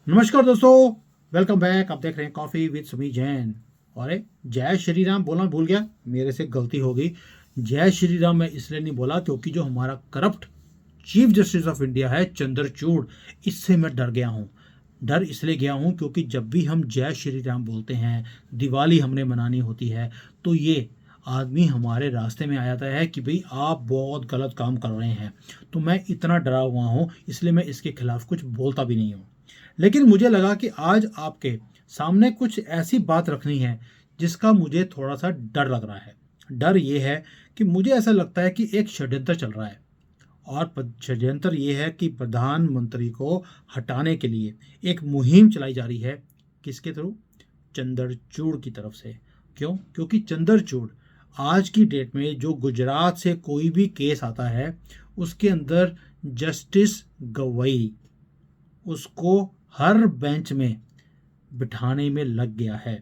नमस्कार दोस्तों, welcome back. आप देख रहे हैं कॉफी विद सुमी जैन। अरे जय श्री राम बोलना भूल गया, मेरे से गलती हो गई। जय श्री राम मैं इसलिए नहीं बोला क्योंकि जो हमारा corrupt chief justice of India है चंद्रचूड़, इससे मैं डर गया हूँ। डर इसलिए गया हूँ क्योंकि जब भी हम जय श्री राम बोलते हैं, दिवाली हमने मनानी होती है, तो ये आदमी हमारे रास्ते में आ जाता है कि भाई आप बहुत गलत काम कर रहे हैं। तो मैं इतना डरा हुआ हूँ, इसलिए मैं इसके खिलाफ कुछ बोलता भी नहीं हूँ। लेकिन मुझे लगा कि आज आपके सामने कुछ ऐसी बात रखनी है जिसका मुझे थोड़ा सा डर लग रहा है। डर ये है कि मुझे ऐसा लगता है कि एक षड्यंत्र चल रहा है, और षड्यंत्र ये है कि प्रधानमंत्री को हटाने के लिए एक मुहिम चलाई जा रही है। किसके थ्रू? चंद्रचूड़ की तरफ से। क्यों? क्योंकि चंद्रचूड़ आज की डेट में जो गुजरात से कोई भी केस आता है उसके अंदर जस्टिस गवई उसको हर बेंच में बिठाने में लग गया है।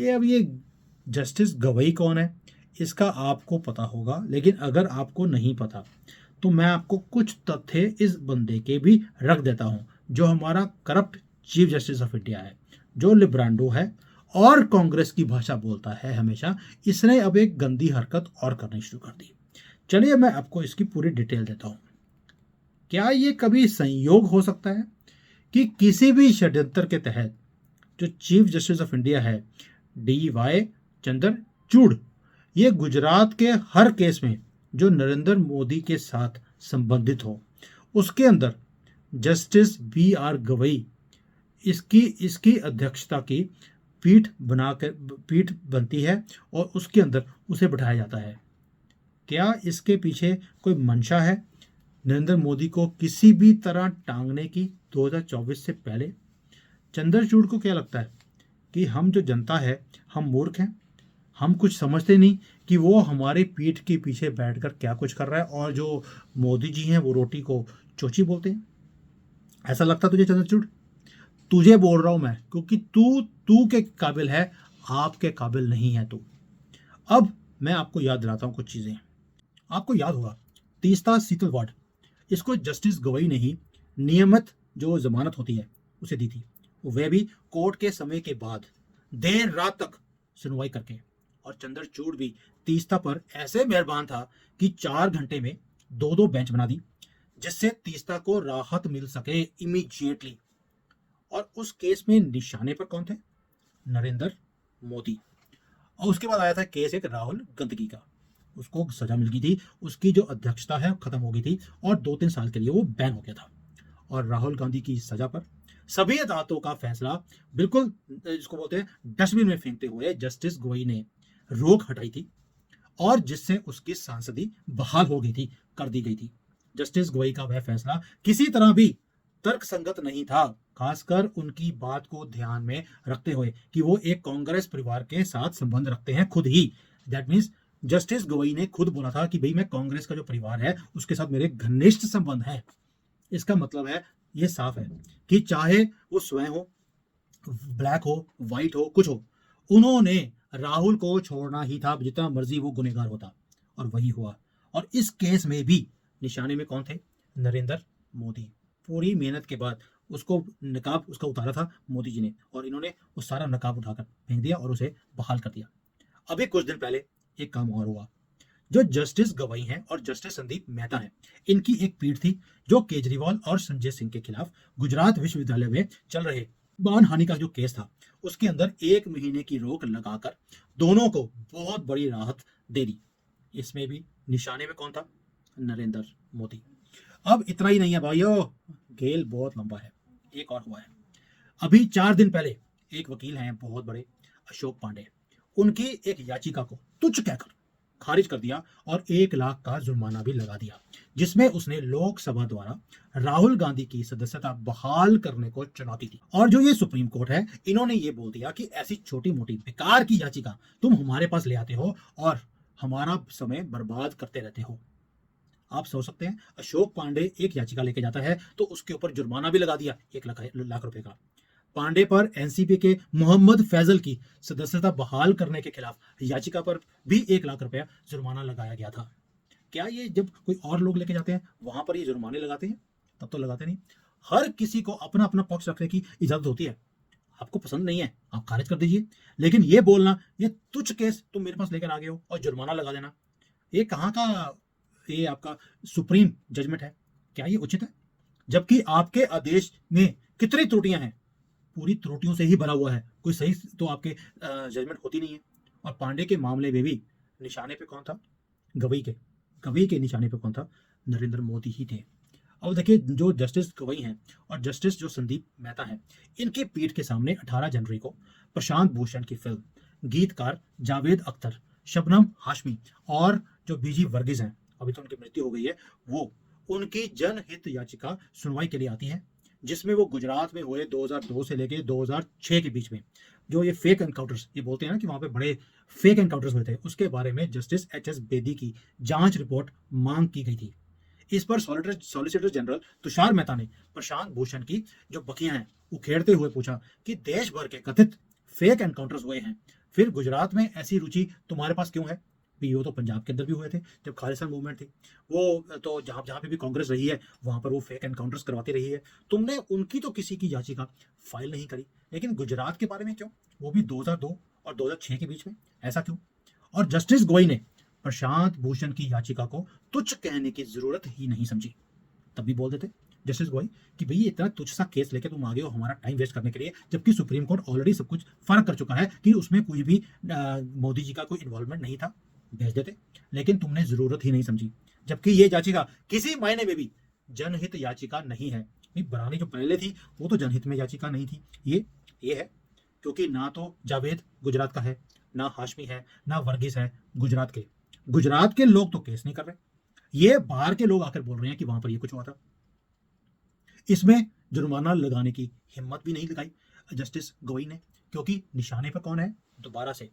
अब ये जस्टिस गवई कौन है इसका आपको पता होगा, लेकिन अगर आपको नहीं पता तो मैं आपको कुछ तथ्य इस बंदे के भी रख देता हूं। जो हमारा corrupt chief justice of India है, जो लिब्रांडो है और कांग्रेस की भाषा बोलता है हमेशा, इसने अब एक गंदी हरकत और करनी शुरू कर दी। चलिए मैं आपको इसकी पूरी डिटेल देता हूं। क्या ये कभी संयोग हो सकता है कि किसी भी षड्यंत्र के तहत जो चीफ जस्टिस ऑफ इंडिया है DY चंद्रचूड़, ये गुजरात के हर केस में जो नरेंद्र मोदी के साथ संबंधित हो उसके अंदर जस्टिस BR गवई इसकी इसकी अध्यक्षता की पीठ बनती है और उसके अंदर उसे बिठाया जाता है। क्या इसके पीछे कोई मंशा है नरेंद्र मोदी को किसी भी तरह टांगने की 2024 से पहले? चंद्रचूड़ को क्या लगता है कि हम जो जनता है हम मूर्ख हैं, हम कुछ समझते नहीं कि वो हमारे पीठ के पीछे बैठकर क्या कुछ कर रहा है, और जो मोदी जी हैं वो रोटी को चोची बोलते हैं? ऐसा लगता तुझे चंद्रचूड़? तुझे बोल रहा हूं मैं क्योंकि तू तू के काबिल है, आपके काबिल नहीं है तू। अब मैं आपको याद दिलाता हूं कुछ चीजें। आपको याद होगा तीस्ता शीतल वार्ड, इसको जस्टिस गवई ने ही नियमित जो जमानत होती है उसे दी थी, वह भी कोर्ट के समय के बाद देर रात तक सुनवाई करके। और चंद्रचूड़ भी तीस्ता पर ऐसे मेहरबान था कि 4 घंटे में दो दो बेंच बना दी जिससे तीस्ता को राहत मिल सके इमीडिएटली। और उस केस में निशाने पर कौन थे? नरेंद्र मोदी। और उसके बाद आया था केस एक राहुल गांधी का, उसको सजा मिल गई थी, उसकी जो अध्यक्षता है खत्म हो गई थी और 2-3 साल के लिए वो बैन हो गया था। और राहुल गांधी की सजा पर सभी अदालतों का फैसला बिल्कुल जिसको बोलते हैं डस्टबिन में फेंकते हुए जस्टिस गोई ने रोक हटाई थी, और जिससे उसकी सांसदी बहाल हो गई थी, कर दी गई थी। जस्टिस गोई का वह फैसला किसी तरह भी तर्क संगत नहीं था, खासकर उनकी बात को ध्यान में रखते हुए कि वो एक कांग्रेस परिवार के साथ संबंध रखते हैं खुद ही। दैट मीन्स जस्टिस गोई ने खुद बोला था कि भाई मैं कांग्रेस का जो परिवार है उसके साथ मेरे घनिष्ठ संबंध है। इसका मतलब है ये साफ है कि चाहे वो स्वयं हो, ब्लैक हो, व्हाइट हो, कुछ हो, उन्होंने राहुल को छोड़ना ही था, जितना मर्जी वो गुनहगार होता। और वही हुआ। और इस केस में भी निशाने में कौन थे? नरेंद्र मोदी। पूरी मेहनत के बाद उसको नकाब उसका उतारा था मोदी जी ने, और इन्होंने वो सारा नकाब उठाकर फेंक दिया और उसे बहाल कर दिया। अभी कुछ दिन पहले एक काम और हुआ। जो जस्टिस गवाई हैं और जस्टिस संदीप मेहता हैं, इनकी एक पीठ थी जो केजरीवाल और संजय सिंह के खिलाफ गुजरात विश्वविद्यालय में चल रहे मानहानि का जो केस था उसके अंदर 1 महीने की रोक लगाकर दोनों को बहुत बड़ी राहत दे दी। इसमें भी निशाने में कौन था? नरेंद्र मोदी। अब इतना ही नहीं है भाइयों, खेल बहुत लंबा है। एक और हुआ है अभी 4 दिन पहले। एक वकील हैं बहुत बड़े, अशोक पांडे, उनकी एक याचिका को तुच्छ कहकर खारिज कर दिया और 1 लाख का जुर्माना भी लगा दिया, जिसमें उसने लोकसभा द्वारा राहुल गांधी की सदस्यता बहाल करने को चुनौती दी। और जो ये सुप्रीम कोर्ट है, इन्होंने ये बोल दिया कि ऐसी छोटी मोटी बेकार की याचिका तुम हमारे पास ले आते हो और हमारा समय बर्बाद करते रहते हो। आप सोच सकते हैं, अशोक पांडे एक याचिका लेके जाता है तो उसके ऊपर जुर्माना भी लगा दिया 1 लाख रुपए का। पांडे पर एनसीपी के मोहम्मद फैजल की सदस्यता बहाल करने के खिलाफ याचिका पर भी 1 लाख रुपया जुर्माना लगाया गया था। क्या ये जब कोई और लोग लेके जाते हैं वहां पर ये जुर्माने लगाते हैं? तब तो लगाते नहीं। हर किसी को अपना अपना पक्ष रखने की इजाजत होती है। आपको पसंद नहीं है, आप खारिज कर दीजिए, लेकिन ये बोलना ये तुच्छ केस तुम मेरे पास लेकर आ गए हो और जुर्माना लगा देना, ये कहाँ का ये आपका सुप्रीम जजमेंट है? क्या ये उचित है? जबकि आपके आदेश में कितनी त्रुटियां हैं, पूरी त्रुटियों से ही भरा हुआ है, कोई सही तो आपके जजमेंट होती नहीं है। और पांडे के मामले में भी निशाने पे कौन था? गवई के निशाने पे कौन था? नरेंद्र मोदी ही थे। अब देखिए, जो जस्टिस गवई हैं और जस्टिस जो संदीप मेहता हैं, इनकी पीठ के सामने 18 जनवरी को प्रशांत भूषण की फिल्म, गीतकार जावेद अख्तर, शबनम हाशमी और जो बीजी वर्गीज हैं, अभी तो उनकी मृत्यु हो गई है, वो उनकी जनहित याचिका सुनवाई के लिए आती है, जिसमें वो गुजरात में हुए 2002 से लेके 2006 के बीच में जो ये फेक एनकाउंटर्स, ये बोलते हैं ना कि वहां पे बड़े फेक एनकाउंटर्स हुए थे, उसके बारे में जस्टिस एच.एस. बेदी की जांच रिपोर्ट मांग की गई थी। इस पर सॉलिसिटर जनरल तुषार मेहता ने प्रशांत भूषण की जो बखियां हैं उखेड़ते हुए पूछा कि देश भर के कथित फेक एनकाउंटर्स हुए हैं, फिर गुजरात में ऐसी रुचि तुम्हारे पास क्यों है? पीओ तो पंजाब के अंदर भी हुए थे जब खालिस्तान मूवमेंट थी, वो तो जहां जहां पे भी कांग्रेस रही है वहां पर वो फेक एनकाउंटर्स करवाती रही है। तुमने उनकी तो किसी की याचिका फाइल नहीं करी, लेकिन गुजरात के बारे में क्यों? वो भी 2002 और 2006 के बीच में, ऐसा क्यों? और जस्टिस गोई ने प्रशांत भूषण की याचिका को तुच्छ कहने की जरूरत ही नहीं समझी। तब भी बोल देते जस्टिस गोई कि भई ये इतना तुच्छ सा केस लेके तुम आ गए हो हमारा टाइम वेस्ट करने के लिए, जबकि सुप्रीम कोर्ट ऑलरेडी सब कुछ फर्क कर चुका है कि उसमें कोई भी मोदी जी का कोई इन्वॉल्वमेंट नहीं था, भेज देते। लेकिन तुमने जरूरत ही नहीं समझी, जबकि ये याचिका किसी मायने में भी जनहित याचिका नहीं है। बरानी जो पहले थी वो तो जनहित में याचिका नहीं थी, ये है, क्योंकि ना तो जावेद गुजरात का है, ना हाशमी है, ना वर्गीस है गुजरात के लोग तो केस नहीं कर रहे, ये बाहर के लोग आकर बोल रहे हैं कि वहां पर ये कुछ हुआ था। इसमें जुर्माना लगाने की हिम्मत भी नहीं लगाई जस्टिस गोई ने, क्योंकि निशाने पर कौन है? दोबारा से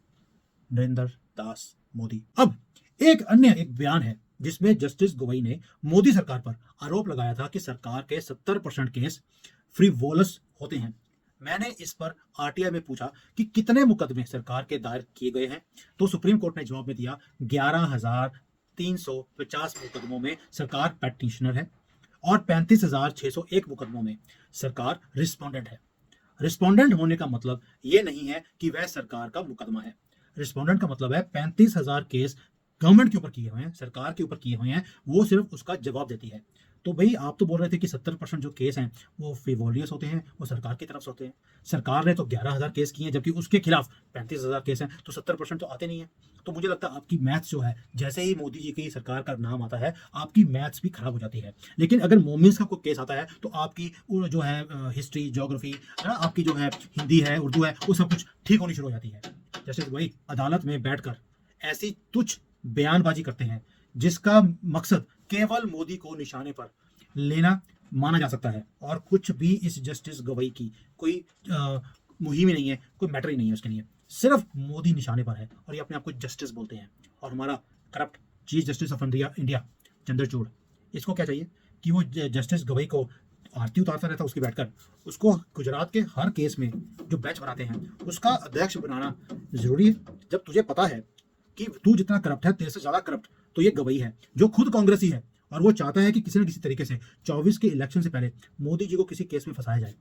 नरेंद्र दास मोदी। अब एक बयान है जिसमें जस्टिस गोई ने मोदी सरकार पर आरोप लगाया था कि सरकार के 70% केस फ्रीवोलस होते हैं। मैंने इस पर आरटीआई में पूछा कि कितने मुकदमे सरकार के दायर किए गए हैं, तो सुप्रीम कोर्ट ने जवाब में दिया 11,350 मुकदमों में सरकार पैटिशनर है और 35,601 मुकदमों में सरकार रिस्पोंडेंट है। रिस्पोंडेंट होने का मतलब यह नहीं है कि वह सरकार का मुकदमा है। रिस्पोंडेंट का मतलब है 35,000 केस गवर्नमेंट के ऊपर किए हुए हैं, सरकार के ऊपर किए हुए हैं, वो सिर्फ उसका जवाब देती है। तो भाई आप तो बोल रहे थे कि 70% जो केस हैं वो फ्रीवोलियस होते हैं, वो सरकार की तरफ से होते हैं। सरकार ने तो 11,000 केस किए हैं, जबकि उसके खिलाफ 35,000 केस हैं, तो 70% तो आते नहीं है। तो मुझे लगता है आपकी मैथ्स जो है, जैसे ही मोदी जी की सरकार का नाम आता है आपकी मैथ्स भी खराब हो जाती है। लेकिन अगर मोमिन्स का कोई केस आता है तो आपकी जो है हिस्ट्री, ज्योग्राफी है ना, आपकी जो है हिंदी है, उर्दू है, वो सब कुछ ठीक होनी शुरू हो जाती है। जैसे वही अदालत में बैठकर ऐसी तुच्छ बयानबाजी करते हैं जिसका मकसद केवल मोदी को निशाने पर लेना माना जा सकता है, और कुछ भी इस जस्टिस गवई की कोई मुहिम ही नहीं है, कोई मैटर ही नहीं है उसके लिए, सिर्फ मोदी निशाने पर है और ये अपने आप को जस्टिस बोलते हैं। और हमारा corrupt chief justice of India Chandrachud, इसको क्या चाहिए कि वो जस्टिस गवई को आरती उतारता रहता है उसकी बैठकर, उसको गुजरात के हर केस में जो बेंच बनाते हैं उसका अध्यक्ष बनाना जरूरी है। जब तुझे पता है कि तू जितना करप्ट है, तेरे से ज्यादा करप्ट तो ये गवई है जो खुद कांग्रेसी है, और वो चाहता है कि किसी न किसी तरीके से 24 के इलेक्शन से पहले मोदी जी को किसी केस में फंसाया जाए।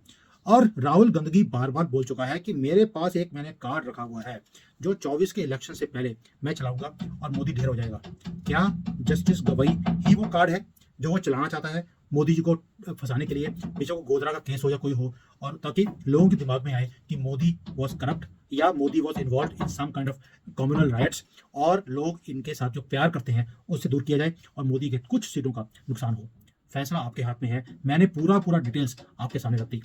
और राहुल गांधी बार बार बोल चुका है कि मेरे पास मैंने कार्ड रखा हुआ है जो 24 के इलेक्शन से पहले मैं चलाऊंगा और मोदी ढेर हो जाएगा। क्या जस्टिस गवई ही वो कार्ड है जो वो चलाना चाहता है मोदी जी को फंसाने के लिए? पीछे को गोधरा का केस हो या कोई हो, और ताकि लोगों के दिमाग में आए कि मोदी वॉज करप्ट या Modi was involved in some kind of communal riots, और लोग इनके साथ जो प्यार करते हैं उससे दूर किया जाए और मोदी के कुछ सीटों का नुकसान हो। फैसला आपके हाथ में है, मैंने पूरा डिटेल्स आपके सामने रख दी।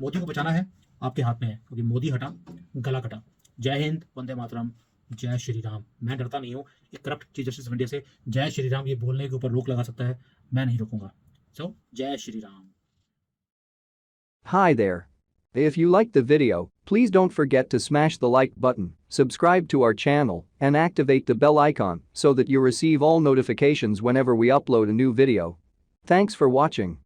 मोदी को बचाना है आपके हाथ में है, क्योंकि मोदी हटा गला कटा। जय हिंद, वंदे मातरम, जय श्री राम। मैं डरता नहीं हूँ एक corrupt chief justice of India से, जय श्री राम ये बोलने के ऊपर रोक लगा सकता है, मैं नहीं रोकूंगा। सो जय Shri Ram. Hi there. If you liked the video, please don't forget to smash the like button, subscribe to our channel, and activate the bell icon so that you receive all notifications whenever we upload a new video. Thanks for watching.